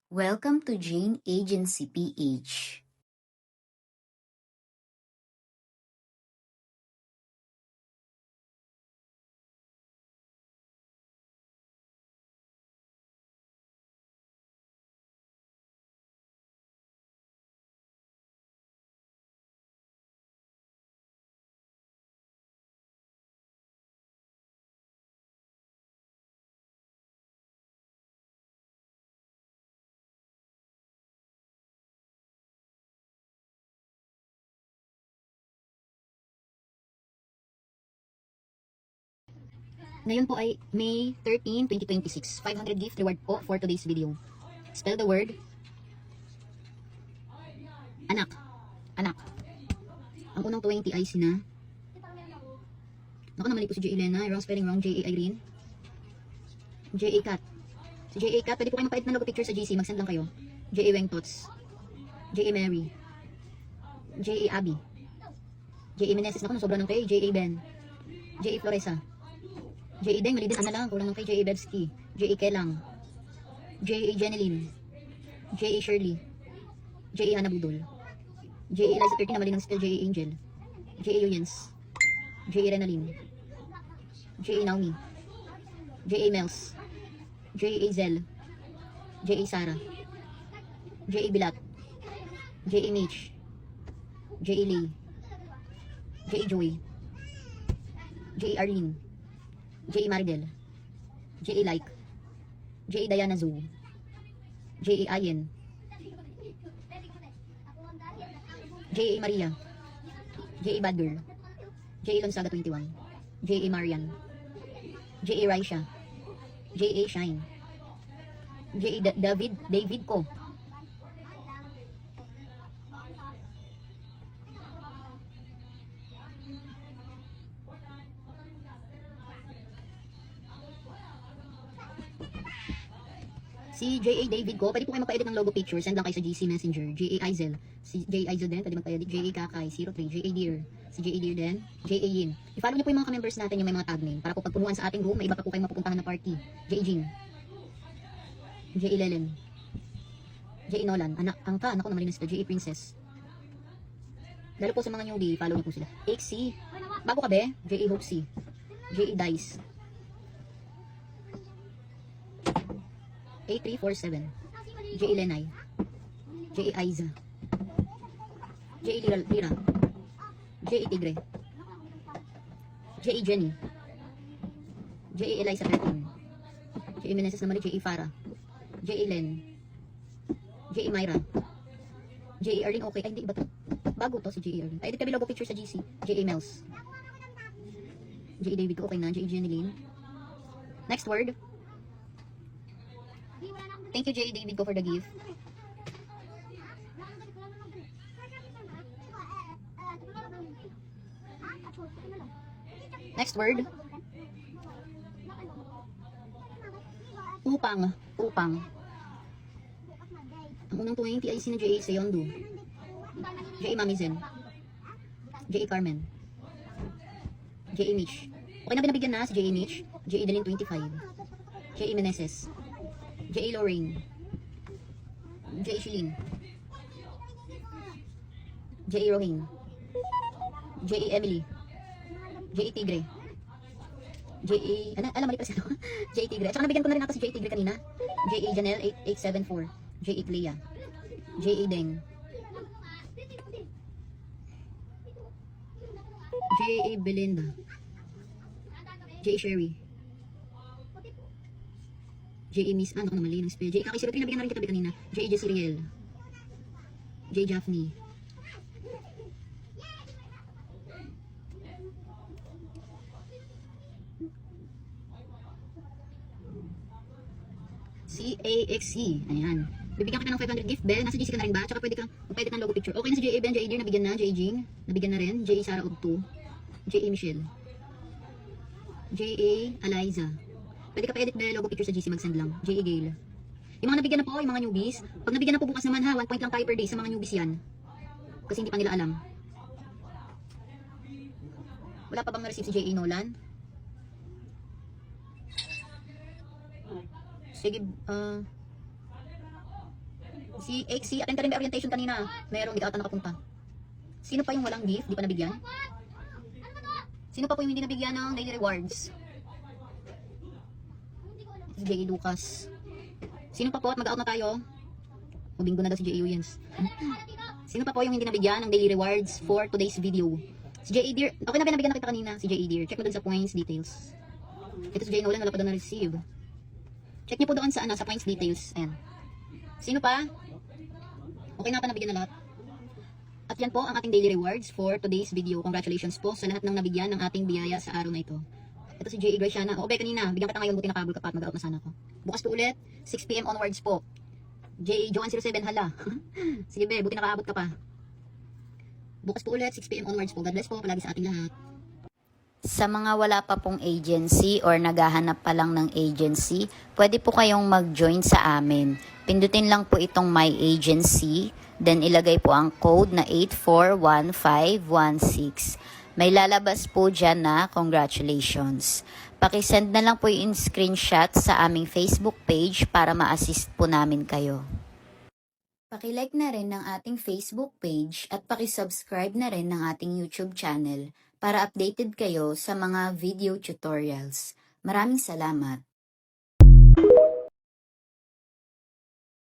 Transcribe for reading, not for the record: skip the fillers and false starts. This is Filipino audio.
Welcome to Jane Agency PH. Ngayon po ay May 13, 2026. 500 gift reward po for today's video. Spell the word anak. Anak. Ang unang 20 ay sina. Naku, namali po si J. Elena. Wrong spelling, wrong. J. A. Irene. J. A. Kat. Si J. A. Kat, pwede po kayo magpaedit na logo picture sa GC. Mag-send lang kayo. J. A. Wengtots. J. A. Mary. J. A. Abby. J. A. Meneses. Naku, sobra ng kay. J. A. Ben. J. A. Floresa. J.A. Deng, mali din, ano lang, kulang ng kay J.A. Bevsky. J.A. Kelang. J.A. Jeneline. J.A. Shirley. J.A. Hannah Budol. J.A. Eliza 13 na mali ng spell. J.A. Angel. J.A. Yuyens. J.A. Renaline. J.A. Naomi. J.A. Mels. J.A. Zel. J.A. Sara. J.A. Bilat. J.A. Mitch. J.A. Lee. J.A. Joy. J.A. Arlene. J.A. Maridel. J.A. Like. J.A. Diana Zoo. J.A. Ayen. J.A. Maria. J.A. Bad Girl. J.A. Lonsaga 21. J.A. Marian. J.A. Raisha. J.A. Shine. J.A. David Ko. Si J.A. David Ko, pwede po kayo magpa-edit ng logo picture. Send lang kayo sa GC Messenger. J.A. Izel. Si J.A. Izel din, pwede magpa-edit. J.A. Kakay, 03. J.A. Deer. Si J.A. Deer din. J.A. Yin. I-follow niyo po yung mga ka-members natin, yung may mga tag name. Para po pagpunuan sa ating room, may iba pa po kayong mapupuntahan na party. J.A. Jin. J.A. Lelen. J.A. Nolan. Anak ko na malinis ka. J.A. Princess. Lalo po sa mga newbie, follow niyo po sila. XC. Bago ka be? J.A. Hope C. J.A. Dice. A347. J.A. Lenay. J.A. Aiza. J.A. Lira. J.A. Tigre. J.A. Jenny. J.A. Eliza 13. J.A. Meneses na mali. J.A. Farah. J.A. Len. J.A. Myra. J.A. Arlene. Okay. Ay, hindi. Iba to. Bago to si J.A. Arlene. Ay, edit kami logo picture sa GC. J.A. Mels. J.A. David ko. Okay na. J.A. Jeneline. Next word. Thank you, J.A. David ko for the gift. Next word. Upang. Upang. Ang unang 20 ay sina J.A. Seyondo. J.A. Mamizen. J.A. Carmen. J.A. Mitch. Okay na binabigyan na si J.A. Mitch. J.A. Delin 25. J.A. Meneses. J.A. Lorraine. J.A. Shilin. J.A. Rohing. J.A. Emily. J.A. Tigre. J.A. Alam mali pa siya. J.A. Tigre. At saka nabigyan ko na rin ako si J.A. Tigre kanina. J.A. Janelle 8874. J.A. Clea. J.A. Deng. J.A. Belinda. J.A. Sherry. J.A. Miss, ano ko na mali ng spell. J.A. Kakay 03, nabigyan na rin kita kanina. J.A. Jessiriel. J.A. Jaffney. C-A-X-C. Ayan. Bibigyan kita ng 500 gift, Ben. Nasa GC ka na rin ba? Tsaka pwede kang magpwede ng logo picture. Okay na si J.A. Ben, J.A. Deer, nabigyan na. J.A. Jing, nabigyan na rin. J.A. Sarah Obto. J.A. Michelle. J.A. Eliza. Pwede ka pa-edit na logo picture sa GC, mag-send lang. J.A. Gale. Yung mga nabigyan na po, yung mga newbies. Pag nabigyan na po bukas naman ha, 1 point lang tayo per day sa mga newbies yan. Kasi hindi pa nila alam. Wala pa bang na-receive si J.A. Nolan? Sige, Si XC, attend ka rin may orientation kanina. Meron, hindi ka ata nakapunta. Sino pa yung walang gift? Di pa nabigyan? Sino pa po yung hindi nabigyan ng daily rewards? Si J.A. Lucas. Sino pa po at mag-out na tayo? Mabinggo na daw si J.A. Uyens. Sino pa po yung hindi nabigyan ng daily rewards for today's video? Si J.A. Deer. Okay na binabigyan na kita kanina. Si J.A. Deer. Check mo dun sa points details. Ito si J.A. Nolan, wala pa doon na-receive. Check niyo po doon sa, sa points details. Ayan. Sino pa? Okay na pa, nabigyan na lahat. At yan po ang ating daily rewards for today's video. Congratulations po sa lahat ng nabigyan ng ating biyaya sa araw na ito. Ito si J.A. Graciana. Okay, kanina. Bigyan kita ngayon. Buti nakabul ka pa at mag-out na sana ako. Bukas po ulit. 6 PM onwards po. J.A. Joan 07. Hala. Sige be, buti nakaabot ka pa. Bukas po ulit. 6 PM onwards po. God bless po palagi sa ating lahat. Sa mga wala pa pong agency or naghahanap pa lang ng agency, pwede po kayong mag-join sa amin. Pindutin lang po itong My Agency, then ilagay po ang code na 841516. May lalabas po dyan na congratulations. Pakisend na lang po yung screenshot sa aming Facebook page para ma-assist po namin kayo. Pakilike na rin ng ating Facebook page at pakisubscribe na rin ng ating YouTube channel para updated kayo sa mga video tutorials. Maraming salamat!